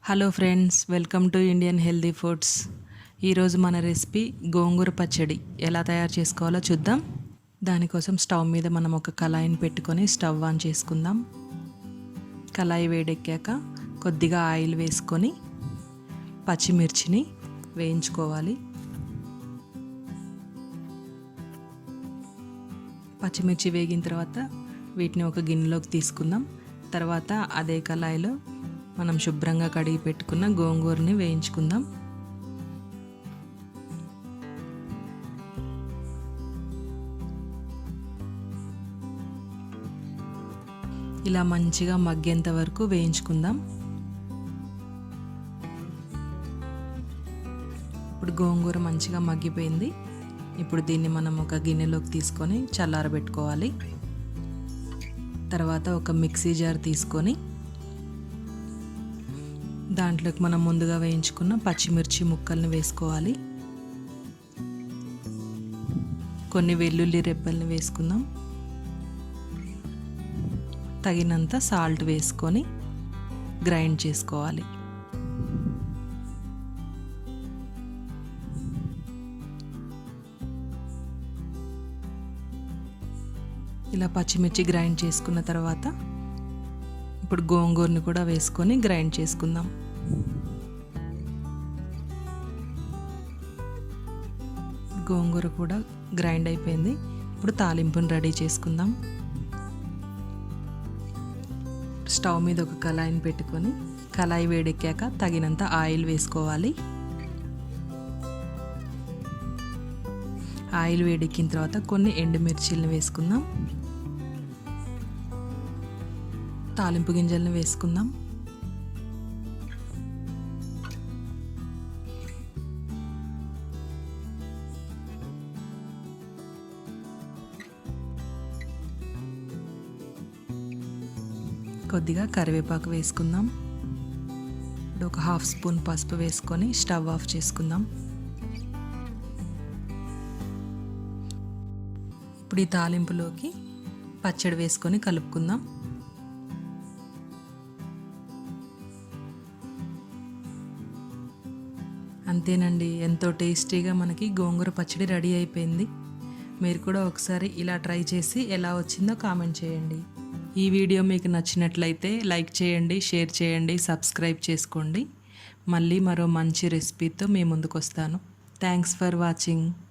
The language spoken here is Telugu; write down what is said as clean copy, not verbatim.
Hello friends, welcome to Indian healthy foods. ఈరోజు మన రెసిపీ గోంగూర పచ్చడి ఎలా తయారు చేసుకోవాలో చూద్దాం. దానికోసం స్టవ్ మీద మనం ఒక కళాయిని పెట్టుకొని స్టవ్ ఆన్ చేసుకుందాం. కళాయి వేడెక్కాక కొద్దిగా ఆయిల్ వేసుకొని పచ్చిమిర్చిని వేయించుకోవాలి. పచ్చిమిర్చి వేగిన తర్వాత వీటిని ఒక గిన్నెలోకి తీసుకుందాం. తర్వాత అదే కళాయిలో మనం శుభ్రంగా కడిగి పెట్టుకున్న గోంగూరని వేయించుకుందాం. ఇలా మంచిగా మగ్గేంత వరకు వేయించుకుందాం. ఇప్పుడు గోంగూర మంచిగా మగ్గిపోయింది. ఇప్పుడు దీన్ని మనం ఒక గిన్నెలోకి తీసుకొని చల్లారబెట్టుకోవాలి. తర్వాత ఒక మిక్సీ జార్ తీసుకొని దాంట్లోకి మనం ముందుగా వేయించుకున్న పచ్చిమిర్చి ముక్కల్ని వేసుకోవాలి. కొన్ని వెల్లుల్లి రెబ్బల్ని వేసుకుందాం. తగినంత సాల్ట్ వేసుకొని గ్రైండ్ చేసుకోవాలి. ఇలా పచ్చిమిర్చి గ్రైండ్ చేసుకున్న తర్వాత ఇప్పుడు గోంగూరని కూడా వేసుకొని గ్రైండ్ చేసుకుందాం. గోంగూర కూడా గ్రైండ్ అయిపోయింది. ఇప్పుడు తాలింపుని రెడీ చేసుకుందాం. స్టవ్ మీద ఒక కళాయిని పెట్టుకొని కళాయి వేడెక్కాక తగినంత ఆయిల్ వేసుకోవాలి. ఆయిల్ వేడెక్కిన తర్వాత కొన్ని ఎండుమిర్చిలను వేసుకుందాం. తాలింపు గింజలను వేసుకుందాం. కొద్దిగా కరివేపాకు వేసుకుందాం. ఇప్పుడు ఒక హాఫ్ స్పూన్ పసుపు వేసుకొని స్టవ్ ఆఫ్ చేసుకుందాం. ఇప్పుడు ఈ తాలింపులోకి పచ్చడి వేసుకొని కలుపుకుందాం. అంతేనండి, ఎంతో టేస్టీగా మనకి గోంగూర పచ్చడి రెడీ అయిపోయింది. మీరు కూడా ఒకసారి ఇలా ట్రై చేసి ఎలా వచ్చిందో కామెంట్ చేయండి. ఈ వీడియో మీకు నచ్చినట్లయితే లైక్ చేయండి, షేర్ చేయండి, సబ్స్క్రైబ్ చేసుకోండి. మళ్ళీ మరో మంచి రెసిపీతో మీ ముందుకు వస్తాను. Thanks for watching.